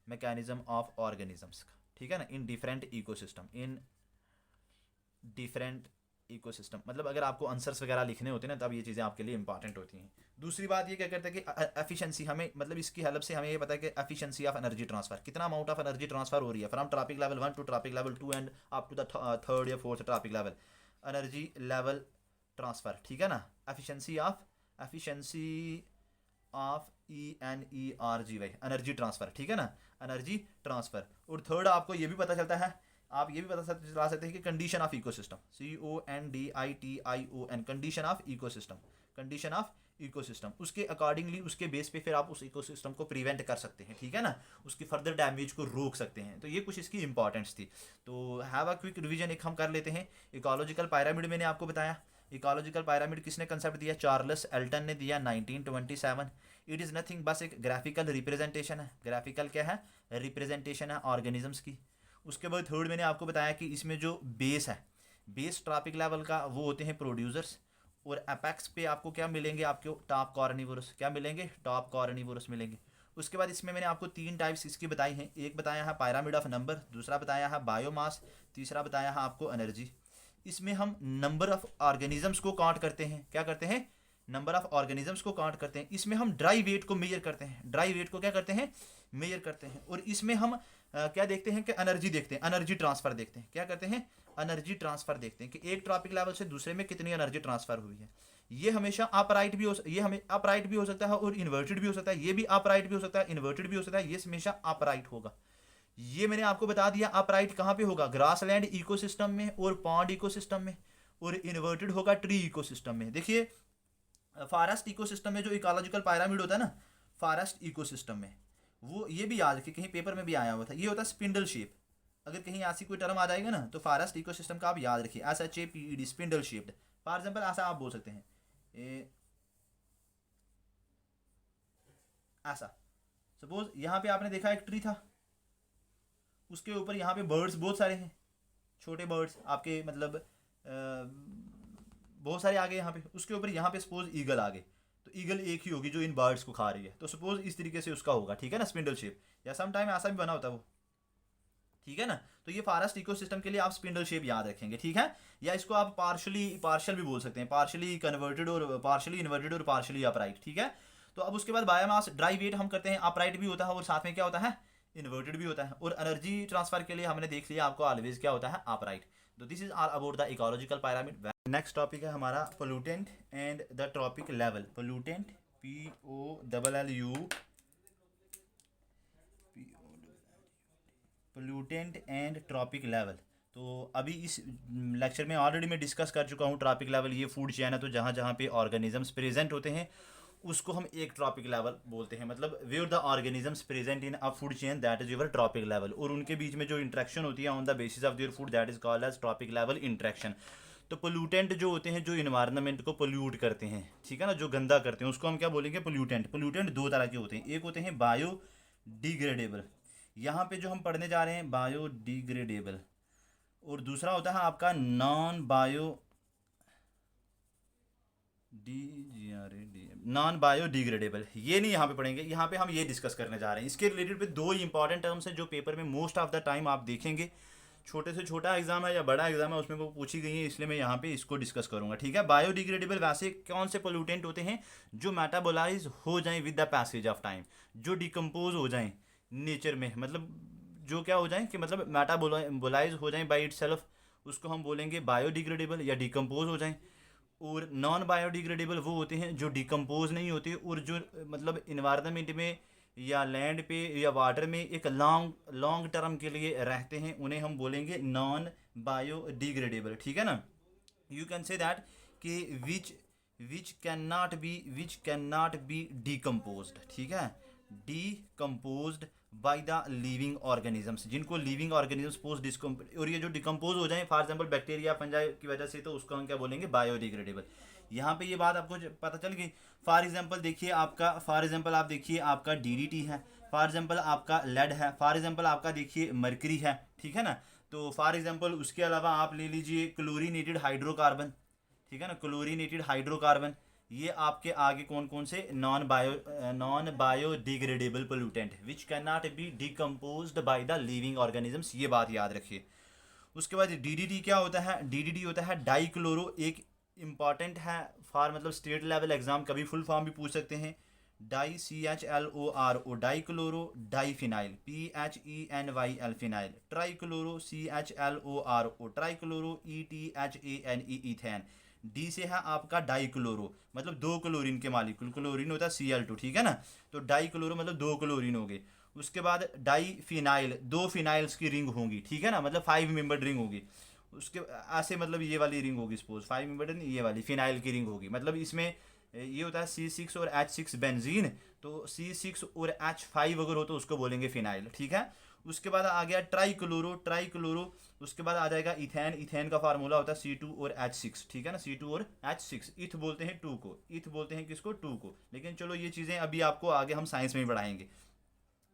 मैकेनिज्म ऑफ ऑर्गेनिजम्स का, ठीक है ना, in different ecosystem, in different ecosystem. मतलब अगर आपको आंसर्स वगैरह लिखने होते हैं ना, तब ये चीज़ें आपके लिए इंपॉर्टेंट होती हैं। दूसरी बात ये क्या करता है कि एफिशिएंसी, हमें मतलब इसकी हेल्प से हमें ये पता है कि एफिशिएंसी ऑफ एनर्जी ट्रांसफर, कितना अमाउंट ऑफ एनर्जी ट्रांसफर हो रही है from trophic level 1 to trophic level 2 and up to the 3rd या 4th trophic level, energy level transfer, ठीक है ना, efficiency of ENERGY, energy transfer, ठीक है ना, एनर्जी ट्रांसफर। और थर्ड आपको ये भी पता चलता है, आप ये भी पता चला सकते हैं कि condition of ecosystem, CONDITION, condition of ecosystem, condition of ecosystem, उसके अकॉर्डिंगली उसके बेस पे फिर आप उस इकोसिस्टम को प्रिवेंट कर सकते हैं, ठीक है ना, उसकी फर्दर डैमेज को रोक सकते हैं। तो ये कुछ इसकी इंपॉर्टेंस थी। तो हैव अ क्विक रिवीजन एक हम कर लेते हैं। इकोलॉजिकल पायरामिड मैंने आपको बताया, इकोलॉजिकल पायरामिड किसने कंसेप्ट दिया, चार्ल्स एल्टन ने दिया 1927। इट इज़ नथिंग, बस एक ग्राफिकल रिप्रेजेंटेशन है। ग्राफिकल क्या है, रिप्रेजेंटेशन है ऑर्गेनिजम्स की। उसके बाद थर्ड मैंने आपको बताया कि इसमें जो बेस है, बेस ट्रॉपिक लेवल का, वो होते हैं प्रोड्यूसर्स, और अपेक्स पे आपको क्या मिलेंगे, आपको टॉप कॉर्निवोरस, क्या मिलेंगे, टॉप कॉर्निवोरस मिलेंगे। उसके बाद इसमें मैंने आपको 3 टाइप्स इसकी बताई हैं। एक बताया है पायरामिड ऑफ नंबर, दूसरा बताया है बायोमास, तीसरा बताया है आपको एनर्जी। इसमें हम नंबर ऑफ ऑर्गेनिजम्स को काउंट करते हैं, क्या करते हैं, नंबर ऑफ ऑर्गेनिजम्स को काउंट करते हैं। इसमें हम ड्राई वेट को मेजर करते हैं, ड्राई वेट को क्या करते हैं, मेजर करते हैं। और इसमें हम क्या देखते हैं कि एनर्जी देखते हैं, एनर्जी ट्रांसफर देखते हैं, क्या करते हैं, एनर्जी ट्रांसफर देखते हैं कि एक ट्रॉपिक लेवल से दूसरे में कितनी एनर्जी ट्रांसफर हुई है। ये हमेशा अपराइट भी हो, ये हमें अपराइट भी हो सकता है और इन्वर्टेड भी हो सकता है, ये भी अपराइट भी हो सकता है, इन्वर्टेड भी हो सकता है, ये हमेशा अपराइट होगा। ये मैंने आपको बता दिया अपराइट कहाँ पे होगा, ग्रासलैंड इकोसिस्टम में और पॉन्ड इकोसिस्टम में, और इन्वर्टेड होगा ट्री इकोसिस्टम में। देखिए फॉरेस्ट इकोसिस्टम में जो इकोलॉजिकल पायरामिड होता है ना, फॉरेस्ट इकोसिस्टम में, वो ये भी याद रखिए, कहीं पेपर में भी आया हुआ था, ये होता है स्पिंडल शेप। अगर कहीं ऐसी कोई टर्म आ जाएगा ना तो फॉरेस्ट इकोसिस्टम का आप याद रखिए, SHAPED, spindle shaped. For example ऐसा आप बोल सकते हैं, ऐसा सपोज यहाँ पे आपने देखा एक ट्री था, उसके ऊपर यहाँ पे बर्ड्स बहुत सारे हैं, छोटे बर्ड्स आपके मतलब बहुत सारे आ गए यहाँ पे, उसके ऊपर यहाँ पे सपोज ईगल आ गए, तो ईगल एक ही होगी जो इन बर्ड्स को खा रही है, तो सपोज इस तरीके से उसका होगा, ठीक है ना, स्पिंडल शेप, या सम टाइम ऐसा भी बना होता है वो, ठीक है ना। तो ये फॉरेस्ट इकोसिस्टम के लिए आप स्पिंडल शेप याद रखेंगे, ठीक है। या इसको आप पार्शियल भी बोल सकते हैं, पार्शियली कन्वर्टेड और पार्शियली इन्वर्टेड और पार्शियली अपराइट, ठीक है। तो अब उसके बाद बायोमास ड्राई वेट हम करते हैं, अपराइट भी होता है और साथ में क्या होता है, इन्वर्टेड भी होता है। और एनर्जी ट्रांसफर के लिए हमने देख लिया आपको ऑलवेज क्या होता है, अपराइट। तो this is all about the ecological pyramid. Next topic है हमारा pollutant and the trophic level. Pollutant POLLU, pollutant and trophic level. तो अभी इस लेक्चर में ऑलरेडी मैं डिस्कस कर चुका हूँ ट्रॉपिक लेवल, ये फूड चेन है, तो जहाँ जहाँ पे ऑर्गेनिजम्स प्रेजेंट होते हैं उसको हम एक ट्रॉपिक लेवल बोलते हैं, मतलब where the organisms present in a food chain that is your trophic level, और उनके बीच में जो इंट्रैक्शन होती है on the basis of their food that is called as trophic level interaction. तो पोल्यूटेंट जो होते हैं जो इन्वायरमेंट को पोल्यूट करते हैं, ठीक है ना, जो गंदा करते हैं, उसको हम क्या बोलेंगे, पोल्यूटेंट। पोल्यूटेंट दो तरह के होते हैं, एक होते हैं बायोडिग्रेडेबल, यहाँ पे जो हम पढ़ने जा रहे हैं बायोडिग्रेडेबल, और दूसरा होता है आपका नॉन बायोडिग्रेडेबल। ये नहीं यहाँ पे पढ़ेंगे, यहाँ पे हम ये डिस्कस करने जा रहे हैं। इसके रिलेटेड पे दो इंपॉर्टेंट टर्म्स हैं जो पेपर में मोस्ट ऑफ द टाइम आप देखेंगे, छोटे से छोटा एग्जाम है या बड़ा एग्जाम है उसमें वो पूछी गई है, इसलिए मैं यहाँ पे इसको डिस्कस करूंगा, ठीक है। बायोडिग्रेडेबल वैसे कौन से पोल्यूटेंट होते हैं जो मेटाबोलाइज हो जाएं with the passage of time, जो डिकम्पोज हो जाएं नेचर में, मतलब जो क्या हो जाए कि मतलब मेटाबोलाइज हो जाए बाई इट सेल्फ, उसको हम बोलेंगे बायोडिग्रेडेबल या डिकम्पोज हो जाएं। और नॉन बायोडिग्रेडेबल वो होते हैं जो डिकम्पोज नहीं होते और जो मतलब इन्वायरमेंट में या लैंड पे या वाटर में एक लॉन्ग लॉन्ग टर्म के लिए रहते हैं, उन्हें हम बोलेंगे नॉन बायोडिग्रेडेबल, ठीक है ना। यू कैन से दैट कि which can not be decomposed, ठीक है, decomposed by the living organisms, जिनको लिविंग ऑर्गेनिजम्स पोस्ट डिस्कम्पोज, और ये जो डिकम्पोज हो जाए फॉर एग्जांपल बैक्टीरिया फंजाई की वजह से, तो उसको हम क्या बोलेंगे, बायोडिग्रेडेबल। यहाँ पे ये बात आपको पता चल गई। फॉर एग्जांपल देखिए आपका, फॉर एग्जांपल आप देखिए आपका DDT है, फॉर एग्जांपल आपका लेड है, फॉर एग्जांपल आपका देखिए मरकरी है, ठीक है ना। तो फॉर एग्जांपल उसके अलावा आप ले लीजिए क्लोरीनेटेड हाइड्रोकार्बन, ठीक है ना, क्लोरीनेटेड हाइड्रोकार्बन। ये आपके आगे कौन कौन से non biodegradable pollutant which can not be decomposed by the living organisms, ये बात याद रखिए। उसके बाद DDT क्या होता है, DDT होता है डाइक्लोरो, एक इंपॉर्टेंट है फॉर मतलब स्टेट लेवल एग्जाम, कभी फुल फॉर्म भी पूछ सकते हैं, CHLORO, dichloro diphenyl, PHENYL phenyl, trichloro CHLORO, trichloro ETHANE ethane. D से है आपका डाइक्लोरो, मतलब दो क्लोरीन के मालिक्यूल, क्लोरीन होता है Cl2, ठीक है ना, तो डाइक्लोरो मतलब दो क्लोरीन हो गए। उसके बाद डाइफिनाइल, दो फिनाइल्स की रिंग होंगी, ठीक है ना, मतलब 5 मेंबर्ड रिंग होगी। उसके ऐसे मतलब ये वाली रिंग होगी, सपोज 5 मेंबर्ड नहीं, ये वाली फिनाइल की रिंग होगी, मतलब इसमें ये होता है C6 और H6 बेंजीन, तो C6 और H5 अगर हो तो उसको बोलेंगे फिनाइल, ठीक है। उसके बाद आ गया ट्राइक्लोरो, उसके बाद आ जाएगा इथेन, इथेन का फार्मूला होता है C2 और H6, ठीक है ना, C2 और H6। इथ बोलते हैं 2 को, इथ बोलते हैं किसको, 2 को, लेकिन चलो ये चीज़ें अभी आपको आगे हम साइंस में ही पढ़ाएंगे।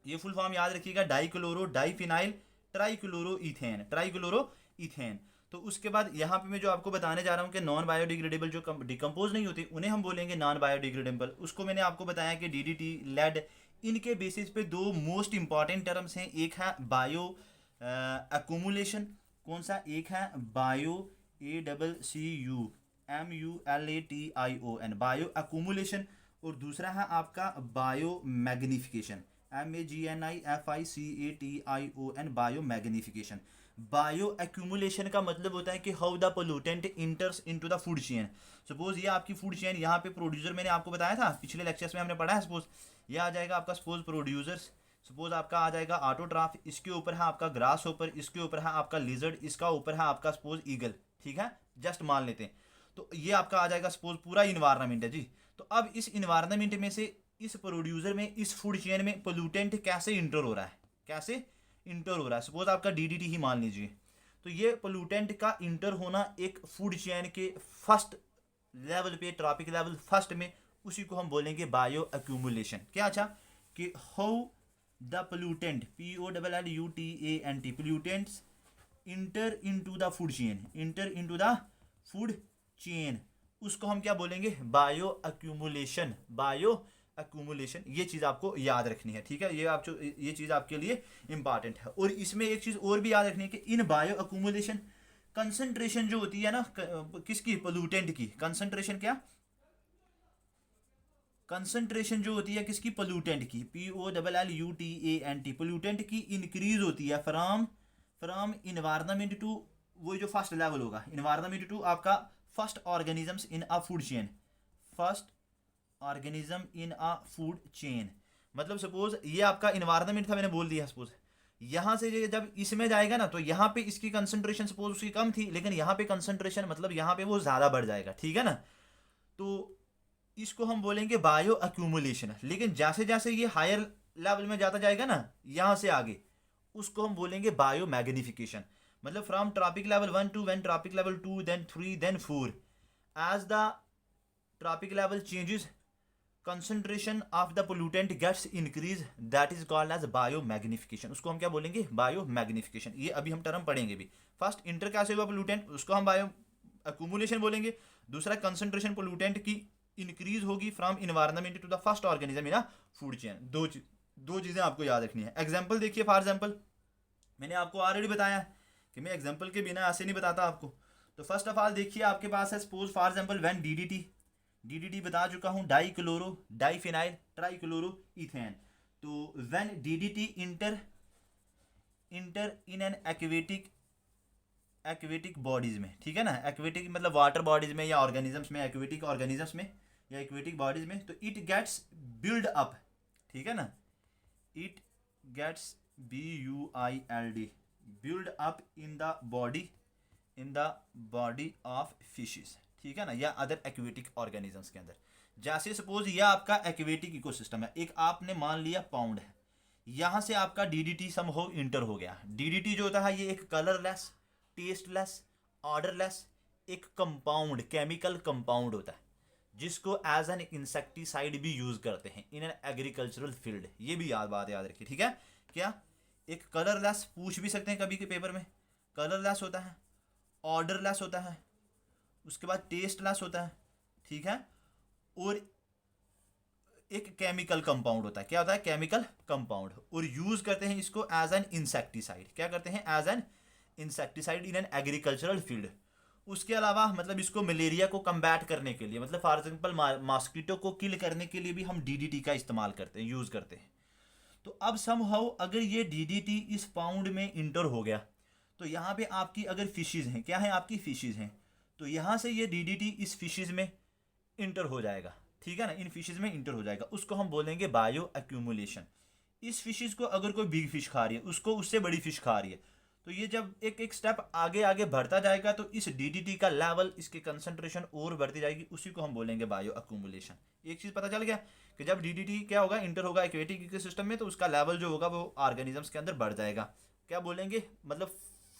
ये फुल फॉर्म याद रखिएगा, dichloro diphenyl trichloro ethane, trichloro ethane. तो उसके बाद यहाँ पे मैं जो आपको बताने जा रहा हूँ कि नॉन बायोडिग्रेडेबल जो डिकम्पोज नहीं होती उन्हें हम बोलेंगे नॉन बायोडिग्रेडेबल। उसको मैंने आपको बताया कि DDT, लेड, इनके बेसिस पे दो मोस्ट इंपॉर्टेंट टर्म्स हैं, एक है बायो एक्यूमुलेशन, कौन सा, एक है बायो ACCUMULATION, बायो एक्यूमुलेशन, और दूसरा है आपका bio magnification, MAGNIFICATION, bio magnification. Bio accumulation का मतलब होता है कि how the pollutant इंटर्स into the food chain. Suppose ये आपकी फूड चेन, यहाँ पे प्रोड्यूसर मैंने आपको बताया था पिछले लेक्चर्स में हमने पढ़ा है। सपोज ये आ जाएगा आपका, सपोज प्रोड्यूसर्स, सपोज आपका आ जाएगा ऑटोट्राफ, इसके ऊपर है आपका ग्रास ऊपर, इसके ऊपर है आपका लिजर्ड, इसका ऊपर है आपका सपोज ईगल, ठीक है, जस्ट मान लेते हैं। तो ये आपका आ जाएगा सपोज पूरा इन्वायरमेंट है जी। तो अब इस इन्वायरमेंट में से इस प्रोड्यूसर में, इस फूड चेन में पोल्यूटेंट कैसे इंटर हो रहा है, कैसे इंटर हो रहा है। सपोज आपका डीडीटी ही मान लीजिए। तो ये पोल्यूटेंट का इंटर होना एक फूड चेन के फर्स्ट लेवल पे, ट्रॉपिक लेवल फर्स्ट में, उसी को हम बोलेंगे बायो एक्यूमुलेशन। क्या अच्छा कि how the pollutant, POLLUTANT, pollutants inter into the food chain, inter into the food chain, उसको हम क्या बोलेंगे, बायो एक्यूमुलेशन। बायो एक्यूमुलेशन, ये चीज़ आपको याद रखनी है, ठीक है। ये चीज़ आपके लिए इंपॉर्टेंट है। और इसमें एक चीज़ और भी याद रखनी है कि इन बायो एक्यूमुलेशन कंसंट्रेशन जो होती है ना, किसकी, पोल्यूटेंट की कंसंट्रेशन, क्या कंसंट्रेशन जो होती है किसकी, पोल्यूटेंट की, POLLUTANT, पोल्यूटेंट की इंक्रीज होती है फ्रॉम फ्रॉम इन्वायरमेंट टू, वो जो फर्स्ट लेवल होगा, इन्वायरमेंट टू आपका first organisms in a food chain, first organism in a food chain. मतलब सपोज ये आपका इन्वायरमेंट था, मैंने बोल दिया। सपोज यहाँ से ये जब इसमें जाएगा ना, तो यहाँ पे इसकी कंसंट्रेशन सपोज उसकी कम थी, लेकिन यहाँ पे कंसंट्रेशन मतलब यहाँ पे वो ज़्यादा बढ़ जाएगा, ठीक है ना। तो इसको हम बोलेंगे बायो एक्यूमुलेशन। लेकिन जैसे जैसे ये हायर लेवल में जाता जाएगा ना, यहाँ से आगे, उसको हम बोलेंगे बायो मैग्निफिकेशन। मतलब from trophic level 1 to when trophic level 2 then 3 then 4, as the trophic level changes concentration of the pollutant gets increase, that is called as biomagnification। उसको हम क्या बोलेंगे, बायोमैग्निफिकेशन। ये अभी हम टर्म पढ़ेंगे भी। फर्स्ट इंटर कैसे हुआ पोल्यूटेंट, उसको हम बायो एक्यूमुलेशन बोलेंगे। दूसरा कंसंट्रेशन पोल्यूटेंट की इंक्रीज होगी from environment to the first organism in food chain. दो चीज़ें आपको याद रखनी है। एग्जाम्पल देखिए, फॉर एग्जाम्पल मैंने आपको ऑलरेडी बताया कि मैं एग्जाम्पल के बिना ऐसे नहीं बताता आपको। तो फर्स्ट ऑफ ऑल देखिए, आपके पास है suppose for example when DDT बता चुका हूं, डाइफिनाइल ट्राइक्लोरो इथेन। तो when DDT inter in an aquatic bodies में, ठीक है ना, एक्वेटिक मतलब वाटर बॉडीज में या ऑर्गेनिजम्स में, एक्वेटिक ऑर्गेनिजम्स में या एक्वेटिक बॉडीज में, तो इट गेट्स बिल्ड अप, ठीक है ना, it gets BUILD, build up in the body of fishes, ठीक है ना, या अदर एक्वेटिक ऑर्गेनिजम्स के अंदर। जैसे सपोज ये आपका एक्वेटिक इकोसिस्टम है, एक आपने मान लिया पाउंड है, यहाँ से आपका डीडीटी समहाउ इंटर हो गया। डीडीटी जो होता है ये एक कलरलेस, टेस्टलेस, ऑर्डरलेस एक कंपाउंड, केमिकल कंपाउंड होता है, जिसको एज एन इंसेक्टिसाइड भी यूज करते हैं इन एन एग्रीकल्चरल फील्ड। ये भी बात याद रखिए, ठीक है। क्या एक कलरलेस, पूछ भी सकते हैं कभी के पेपर में, कलरलेस होता है, ऑर्डरलेस होता है, उसके बाद टेस्टलेस होता है, ठीक है, और एक केमिकल कंपाउंड होता है। क्या होता है, केमिकल कंपाउंड, और यूज करते हैं इसको एज एन इंसेक्टिसाइड। क्या करते हैं, as an insecticide in an agricultural field. उसके अलावा मतलब इसको मलेरिया को कम्बैट करने के लिए, मतलब फॉर एग्जाम्पल मॉस्किटो को किल करने के लिए भी हम डीडीटी का इस्तेमाल करते हैं, यूज करते हैं। तो अब समहाउ अगर ये डीडीटी इस पाउंड में इंटर हो गया, तो यहाँ पे आपकी अगर फिशेज हैं, क्या है आपकी फिशेज हैं, तो यहाँ से ये डीडीटी इस फिशेज में इंटर हो जाएगा, ठीक है ना, इन फिशेज में इंटर हो जाएगा। उसको हम बोलेंगे बायो एक्यूमुलेशन। इस फिशेज को अगर कोई बिग फिश खा रही है, उसको उससे बड़ी फिश खा रही है, तो ये जब एक एक स्टेप आगे आगे बढ़ता जाएगा, तो इस डीडीटी का लेवल, इसकी कंसंट्रेशन और बढ़ती जाएगी, उसी को हम बोलेंगे बायो एक्यूमुलेशन। एक चीज़ पता चल गया कि जब डीडीटी क्या होगा, इंटर होगा एक्वेटिक इकोसिस्टम में, तो उसका लेवल जो होगा वो ऑर्गेनिजम्स के अंदर बढ़ जाएगा। क्या बोलेंगे, मतलब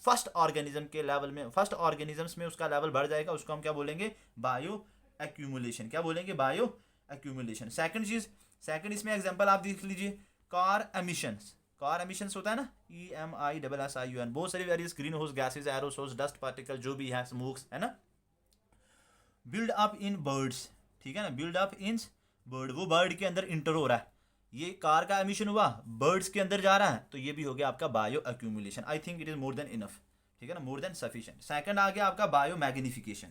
फर्स्ट ऑर्गेनिज्म के लेवल में, फर्स्ट ऑर्गेनिजम्स में उसका लेवल बढ़ जाएगा, उसको हम क्या बोलेंगे, बायो एक्यूमुलेशन। क्या बोलेंगे, बायो एक्यूमुलेशन। सेकंड चीज, सेकंड इसमें एग्जांपल आप देख लीजिए, कार एमिशंस। कार एमिशंस होता है ना, EMISSION, बहुत सारी various green house gases, aerosols, dust particle जो भी है, स्मोक्स, है ना। बिल्ड अप इन बर्ड्स, ठीक है ना, बिल्ड अप इन बर्ड, वो बर्ड के अंदर इंटर हो रहा है, ये कार का एमिशन हुआ, बर्ड्स के अंदर जा रहा है, तो ये भी हो गया आपका bio accumulation. I think it is more than enough, ठीक है ना, मोर देन सफिशिएंट। सेकंड आ गया आपका bio magnification,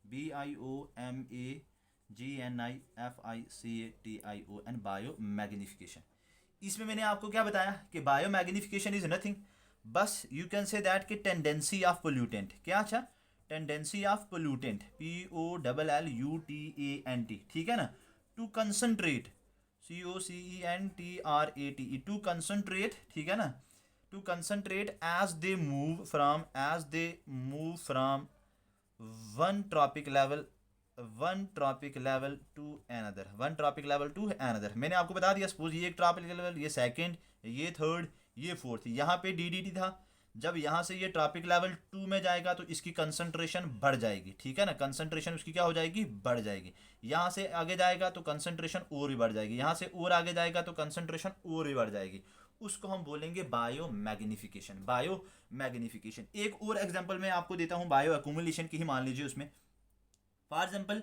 BIOMAGNIFICATION, bio magnification. इसमें मैंने आपको क्या बताया कि बायो मैग्निफिकेशन इज नथिंग बस यू कैन से दैट कि टेंडेंसी ऑफ पोल्यूटेंट क्या, अच्छा टेंडेंसी ऑफ पोल्यूटेंट POLLUTANT, ठीक है ना, to concentrate CONCENTRATE to concentrate, ठीक है ना, to concentrate as they move from one trophic level to another. मैंने आपको बता दिया, सपोज ये एक ट्रॉपिक लेवल, ये सेकंड, ये थर्ड, ये फोर्थ, यहाँ पे DDT था। जब यहाँ से ये ट्रॉपिक लेवल 2 में जाएगा तो इसकी कंसंट्रेशन बढ़ जाएगी, ठीक है ना, कंसंट्रेशन उसकी क्या हो जाएगी, बढ़ जाएगी। यहाँ से आगे जाएगा तो कंसंट्रेशन और भी बढ़ जाएगी, यहाँ से और आगे जाएगा तो कंसंट्रेशन और भी बढ़ जाएगी। उसको हम बोलेंगे बायो मैग्निफिकेशन। बायो मैग्निफिकेशन एक और एग्जांपल मैं आपको देता हूँ बायो अक्यूमुलेशन की ही, मान लीजिए उसमें फॉर एग्जांपल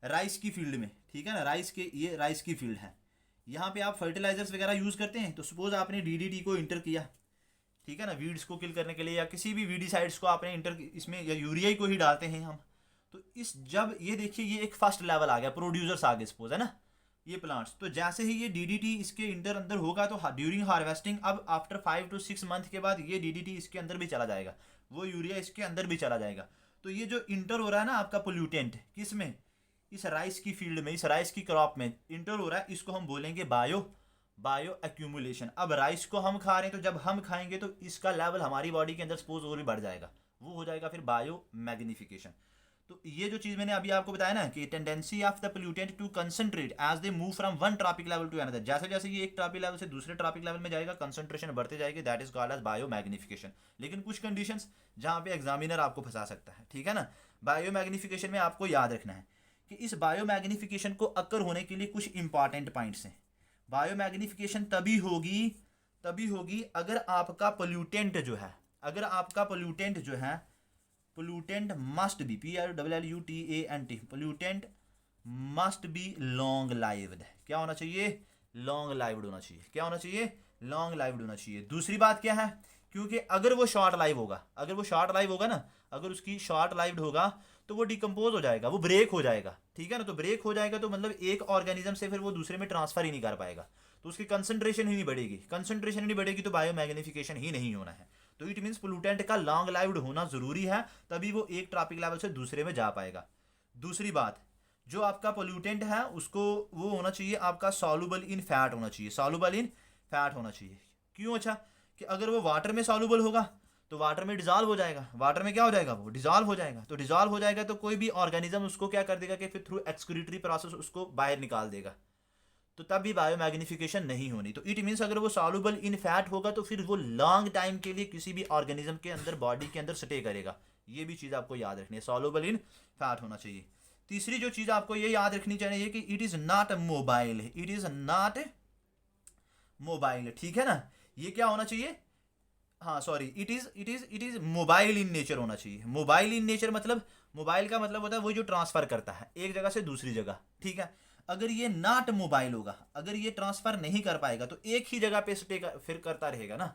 राइस की फील्ड में, ठीक है ना, ये राइस की फील्ड है, यहाँ पे आप फर्टिलाइजर्स वगैरह यूज़ करते हैं। तो सपोज आपने DDT को इंटर किया, ठीक है ना, वीड्स को किल करने के लिए, या किसी भी वीडीसाइड्स को आपने इंटर इसमें, या यूरिया को ही डालते हैं हम। तो इस जब ये देखिए ये एक फर्स्ट लेवल आ गया, प्रोड्यूसर्स आ गए सपोज, है ना, ये प्लांट्स। तो जैसे ही ये DDT इसके अंदर होगा तो ड्यूरिंग हार्वेस्टिंग, अब आफ्टर 5 to 6 मंथ के बाद ये DDT इसके अंदर भी चला जाएगा, वो यूरिया इसके अंदर भी चला जाएगा। तो ये जो इंटर हो रहा है ना आपका पोल्यूटेंट, किस में, इस राइस की फील्ड में, इस राइस की क्रॉप में इंटर हो रहा है, इसको हम बोलेंगे बायो एक्यूमुलेशन। अब राइस को हम खा रहे हैं, तो जब हम खाएंगे तो इसका लेवल हमारी बॉडी के अंदर सपोज और भी बढ़ जाएगा, वो हो जाएगा फिर बायो मैग्निफिकेशन। तो ये जो चीज़ मैंने अभी आपको बताया ना कि tendency of the pollutant to concentrate as they move from one trophic level to another, जैसे जैसे ये एक ट्रॉपिक लेवल से दूसरे ट्रॉपिक लेवल में जाएगा कंसंट्रेशन बढ़ते जाएगी, that is called as bio magnification. लेकिन कुछ कंडीशंस जहाँ पे एग्जामिनर आपको फंसा सकता है, ठीक है ना। बायो मैग्निफिकेशन में आपको याद रखना है कि इस बायो मैग्निफिकेशन को अक्कर होने के लिए कुछ इंपॉर्टेंट पॉइंट्स हैं। बायो मैग्निफिकेशन तभी होगी अगर आपका पोल्यूटेंट जो है, pollutant must be PLLUTANT, pollutant must be long lived. क्या होना चाहिए, लॉन्ग लाइव्ड होना चाहिए। क्या होना चाहिए, लॉन्ग लाइव्ड होना चाहिए। दूसरी बात क्या है, क्योंकि अगर वो शॉर्ट लाइव होगा, ना, अगर उसकी शॉर्ट लाइव्ड होगा तो वो डिकम्पोज हो जाएगा, वो ब्रेक हो जाएगा, ठीक है ना। तो ब्रेक हो जाएगा तो मतलब एक ऑर्गेनिज्म से फिर वो दूसरे में ट्रांसफर ही नहीं कर पाएगा, तो उसकी कंसंट्रेशन ही नहीं बढ़ेगी, तो बायो मैग्निफिकेशन ही नहीं होना है। तो इट मीन्स पोल्यूटेंट का लॉन्ग लाइव्ड होना जरूरी है, तभी वो एक ट्रॉपिक लेवल से दूसरे में जा पाएगा। दूसरी बात, जो आपका पोल्यूटेंट है उसको वो होना चाहिए आपका सॉल्युबल इन फैट होना चाहिए। क्यों, अच्छा, कि अगर वो वाटर में सॉल्युबल होगा तो वाटर में डिजॉल्व हो जाएगा, वाटर में क्या हो जाएगा, वो डिजॉल्व हो जाएगा। तो डिजॉल्व हो जाएगा तो कोई भी ऑर्गेनिज्म उसको क्या कर देगा कि फिर थ्रू एक्सक्रीटरी प्रोसेस उसको बाहर निकाल देगा, तो तब भी बायो मैग्निफिकेशन नहीं होनी। तो इट मीन्स अगर वो सॉल्युबल इन फैट होगा तो फिर वो लॉन्ग टाइम के लिए किसी भी ऑर्गेनिज्म के अंदर, बॉडी के अंदर स्टे करेगा। ये भी चीज़ आपको याद रखनी है, सॉल्युबल इन फैट होना चाहिए। तीसरी जो चीज़ आपको ये याद रखनी चाहिए कि इट इज़ नॉट मोबाइल, ठीक है ना। ये क्या होना चाहिए, हाँ sorry, it is mobile in nature होना चाहिए। मोबाइल इन नेचर मतलब, मोबाइल का मतलब होता है वो जो ट्रांसफर करता है एक जगह से दूसरी जगह, ठीक है। अगर ये नॉट मोबाइल होगा, अगर ये ट्रांसफर नहीं कर पाएगा तो एक ही जगह पे स्टे फिर करता रहेगा ना,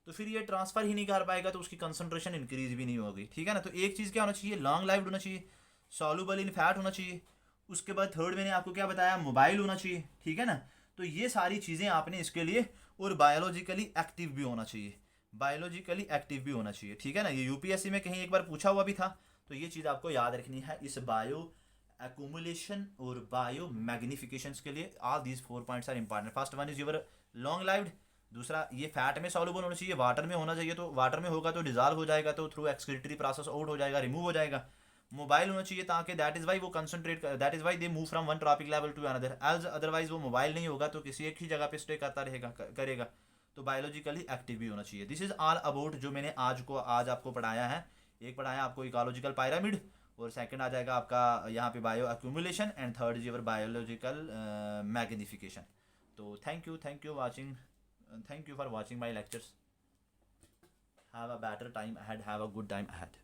तो फिर ये ट्रांसफर ही नहीं कर पाएगा तो उसकी कंसंट्रेशन इंक्रीज भी नहीं होगी, ठीक है ना। तो एक चीज़ क्या होना चाहिए, लॉन्ग लाइव्ड होना चाहिए, सॉल्युबल इन फैट होना चाहिए। उसके बाद थर्ड मैंने आपको क्या बताया, मोबाइल होना चाहिए, ठीक है ना। तो ये सारी चीज़ें आपने इसके लिए, और बायोलॉजिकली एक्टिव भी होना चाहिए, ठीक है ना। ये यूपीएससी में कहीं एक बार पूछा हुआ भी था, तो ये चीज़ आपको याद रखनी है इस बायो एक्यूमुलेशन और बायो मैग्निफिकेशन के लिए। All these 4 points are important. First one is your long lived, दूसरा ये फैट में सॉल्युबल होना चाहिए, वाटर में होना चाहिए, तो वाटर में होगा तो डिजॉल्व हो जाएगा, तो थ्रू एक्सक्रीटरी प्रोसेस आउट हो जाएगा, रिमूव हो जाएगा। मोबाइल होना चाहिए ताकि दैट इज वाई वो concentrate, that is why they move from one trophic level to another, as otherwise वो मोबाइल नहीं होगा तो किसी एक ही जगह पे स्टे करता करेगा। तो बायोलॉजिकली एक्टिव भी होना चाहिए। दिस इज ऑल अबाउट जो मैंने आज आपको पढ़ाया है। एक पढ़ाया आपको इकोलॉजिकल पायरामिड, और सेकंड आ जाएगा आपका यहाँ पे bioaccumulation, and third is your biological magnification. तो thank you for watching my lectures. Have a better time ahead, have a good time ahead.